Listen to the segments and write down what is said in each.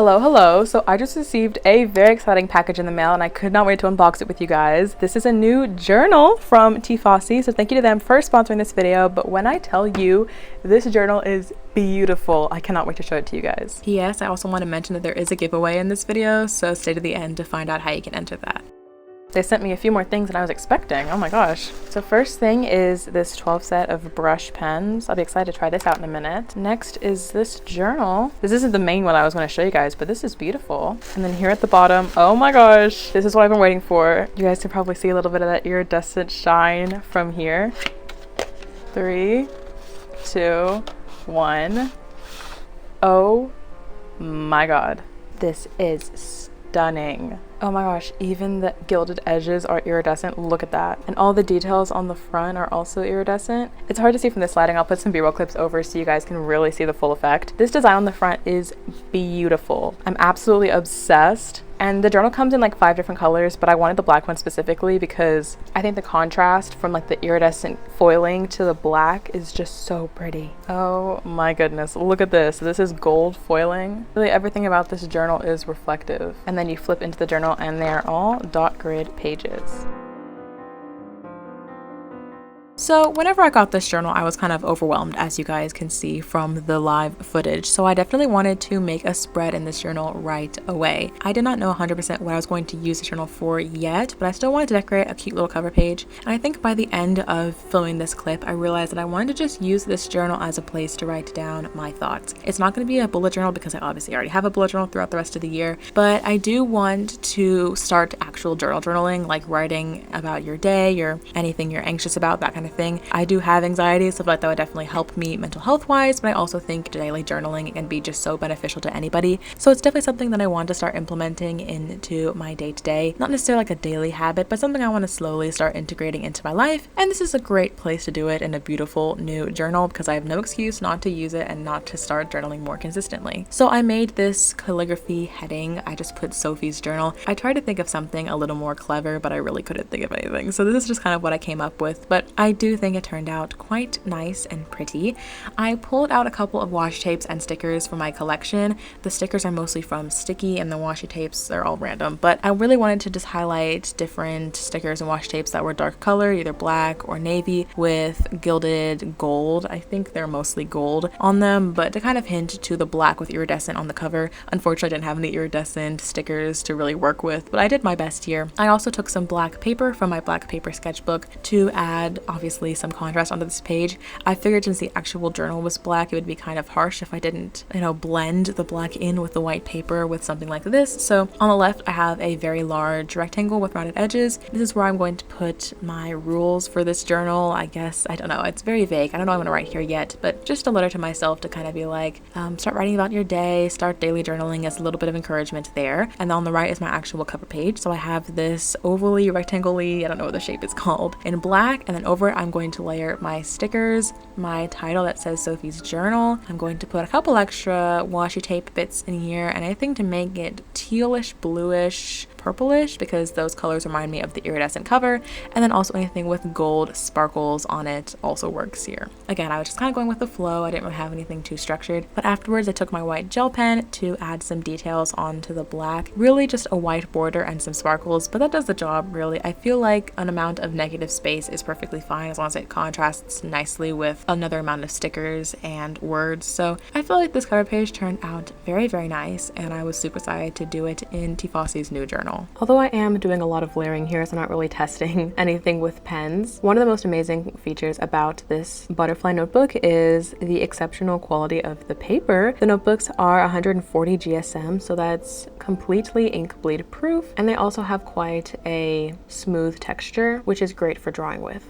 Hello. So I just received a very exciting package in the mail and I could not wait to unbox it with you guys. This is a new journal from Tiefossi, so thank you to them for sponsoring this video. But when I tell you, this journal is beautiful, I cannot wait to show it to you guys. P.S. I also want to mention that there is a giveaway in this video, so stay to the end to find out how you can enter that. They sent me a few more things than I was expecting. Oh my gosh. So first thing is this 12 set of brush pens. I'll be excited to try this out in a minute. Next is this journal. This isn't the main one I was going to show you guys, but this is beautiful. And then here at the bottom, oh my gosh, this is what I've been waiting for. You guys can probably see a little bit of that iridescent shine from here. 3, 2, 1. Oh my god. This is stunning. Oh my gosh, even the gilded edges are iridescent. Look at that. And all the details on the front are also iridescent. It's hard to see from this lighting. I'll put some B-roll clips over so you guys can really see the full effect. This design on the front is beautiful. I'm absolutely obsessed. And the journal comes in like 5 different colors, but I wanted the black one specifically because I think the contrast from like the iridescent foiling to the black is just so pretty. Oh my goodness, look at this. This is gold foiling. Really everything about this journal is reflective. And then you flip into the journal and they're all dot grid pages. So whenever I got this journal, I was kind of overwhelmed, as you guys can see from the live footage. So I definitely wanted to make a spread in this journal right away. I did not know 100% what I was going to use the journal for yet, but I still wanted to decorate a cute little cover page. And I think by the end of filming this clip, I realized that I wanted to just use this journal as a place to write down my thoughts. It's not going to be a bullet journal because I obviously already have a bullet journal throughout the rest of the year, but I do want to start actual journaling, like writing about your day or anything you're anxious about, that kind of thing. I do have anxiety, so I feel like that would definitely help me mental health wise, but I also think daily journaling can be just so beneficial to anybody. So it's definitely something that I want to start implementing into my day-to-day. Not necessarily like a daily habit, but something I want to slowly start integrating into my life. And this is a great place to do it in a beautiful new journal because I have no excuse not to use it and not to start journaling more consistently. So I made this calligraphy heading. I just put Sophie's journal. I tried to think of something a little more clever, but I really couldn't think of anything. So this is just kind of what I came up with, but I do think it turned out quite nice and pretty. I pulled out a couple of washi tapes and stickers from my collection. The stickers are mostly from Sticky and the washi tapes are all random, but I really wanted to just highlight different stickers and washi tapes that were dark color, either black or navy with gilded gold. I think they're mostly gold on them, but to kind of hint to the black with iridescent on the cover. Unfortunately, I didn't have any iridescent stickers to really work with, but I did my best here. I also took some black paper from my black paper sketchbook to add obviously some contrast onto this page. I figured since the actual journal was black, it would be kind of harsh if I didn't, blend the black in with the white paper with something like this. So on the left, I have a very large rectangle with rounded edges. This is where I'm going to put my rules for this journal. I guess, I don't know, it's very vague. I don't know what I'm gonna write here yet, but just a letter to myself to kind of be like, start writing about your day, start daily journaling as a little bit of encouragement there. And then on the right is my actual cover page. So I have this ovally, rectangly, I don't know what the shape is called, in black, and then over it, I'm going to layer my stickers, my title that says Sophie's journal. I'm going to put a couple extra washi tape bits in here, and I think to make it tealish, bluish, purplish, because those colors remind me of the iridescent cover, and then also anything with gold sparkles on it also works here. Again, I was just kind of going with the flow. I didn't really have anything too structured, but afterwards I took my white gel pen to add some details onto the black. Really just a white border and some sparkles, but that does the job really. I feel like an amount of negative space is perfectly fine as long as it contrasts nicely with another amount of stickers and words. So I feel like this cover page turned out very, very nice, and I was super excited to do it in Tifossi's new journal. Although I am doing a lot of layering here, so I'm not really testing anything with pens. One of the most amazing features about this butterfly notebook is the exceptional quality of the paper. The notebooks are 140 GSM, so that's completely ink bleed proof, and they also have quite a smooth texture, which is great for drawing with.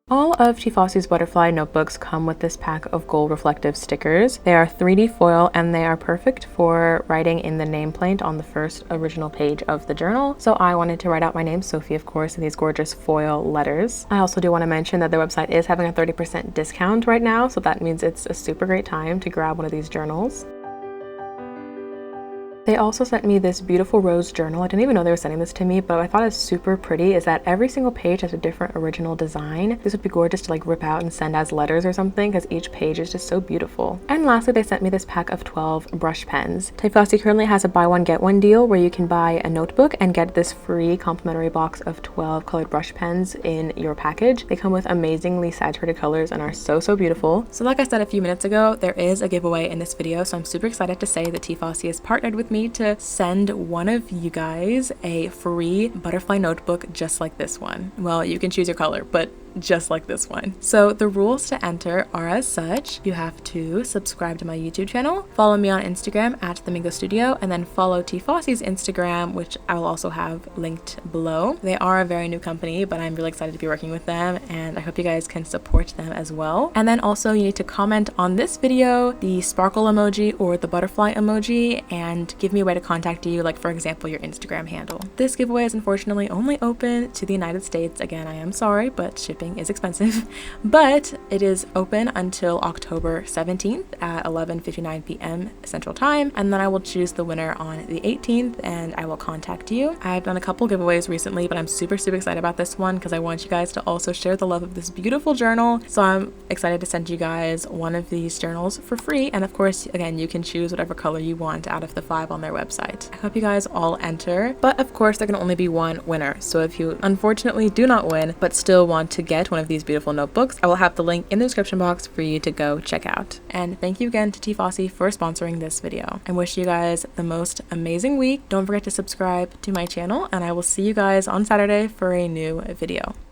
All of Tiefossi's butterfly notebooks come with this pack of gold reflective stickers. They are 3D foil and they are perfect for writing in the nameplate on the first original page of the journal. So I wanted to write out my name, Sophie, of course, in these gorgeous foil letters. I also do want to mention that their website is having a 30% discount right now, so that means it's a super great time to grab one of these journals. They also sent me this beautiful rose journal. I didn't even know they were sending this to me, but what I thought is super pretty is that every single page has a different original design. This would be gorgeous to like rip out and send as letters or something because each page is just so beautiful. And lastly, they sent me this pack of 12 brush pens. Tiefossi currently has a buy one get one deal where you can buy a notebook and get this free complimentary box of 12 colored brush pens in your package. They come with amazingly saturated colors and are so beautiful. So like I said a few minutes ago, there is a giveaway in this video, so I'm super excited to say that Tiefossi has partnered with me to send one of you guys a free butterfly notebook just like this one. Well, you can choose your color, but just like this one. So the rules to enter are as such. You have to subscribe to my YouTube channel, follow me on Instagram at The Mingo Studio, and then follow Tiefossi's Instagram, which I will also have linked below. They are a very new company, but I'm really excited to be working with them, and I hope you guys can support them as well. And then also you need to comment on this video the sparkle emoji or the butterfly emoji and give me a way to contact you, like for example your Instagram handle. This giveaway is unfortunately only open to the United States. Again, I am sorry, but shipping is expensive, but it is open until October 17th at 11:59 p.m. Central Time, and then I will choose the winner on the 18th and I will contact you. I've done a couple giveaways recently, but I'm super excited about this one because I want you guys to also share the love of this beautiful journal. So I'm excited to send you guys one of these journals for free, and of course, again, you can choose whatever color you want out of the 5 on their website. I hope you guys all enter, but of course there can only be one winner. So if you unfortunately do not win but still want to get one of these beautiful notebooks, I will have the link in the description box for you to go check out. And thank you again to Tiefossi for sponsoring this video. I wish you guys the most amazing week. Don't forget to subscribe to my channel, and I will see you guys on Saturday for a new video.